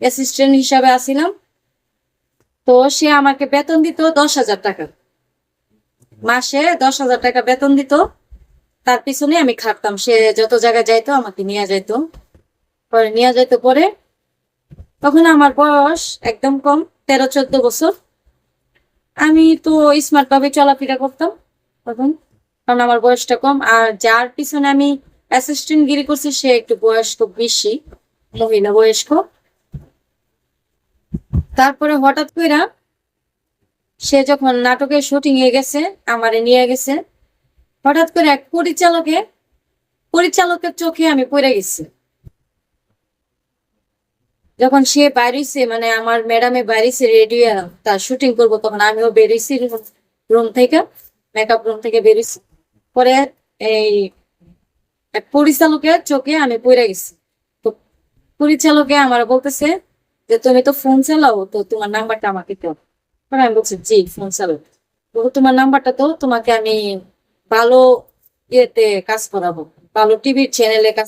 Assistant হিসাবে আসিলাম। তো সে আমাকে বেতন দিত 10,000 টাকা, মাসে 10,000 টাকা বেতন দিত। তার পিছনে আমি খাটতাম, সে যত জায়গায় যাইতো আমাকে নিয়ে যাইতো। পরে নিয়ে যাইতো পরে, তখন আমার বয়স একদম কম, 13-14 বছর। আমি তো স্মার্ট ভাবে চলাফেরা করতাম তখন, কারণ আমার বয়সটা কম। আর যার পিছনে আমি অ্যাসিস্ট্যান্ট গিরি করছি সে একটু বয়স্ক বেশি, মহিলা বয়স্ক। তারপরে হঠাৎ কইরা সে যখন নাটকের শুটিং এ গেছে, আমারে নিয়ে গেছে, হঠাৎ করে এক পরিচালকের চোখে আমি পড়ে গেছি। যখন সে বাইরেছে, মানে আমার ম্যাডামে বাইরেছে রেডি তার শুটিং করবো, তখন আমিও বেরিয়েছি রুম থেকে, মেকআপ রুম থেকে বেরিয়েছি। পরে এই এক পরিচালকের চোখে আমি পড়ে গেছি। তো পরিচালকে আমার বলতেছে যে তুমি তো ফোন চালাও, তো তোমার নাম্বারটা আমাকে দাও। পরে আমি বলছি জি ফোন চালাও। তো তোমার নাম্বারটা তো, তোমাকে আমি ভালো ইয়েতে কাজ করাবো, ভালো টিভির চ্যানেলে কাজ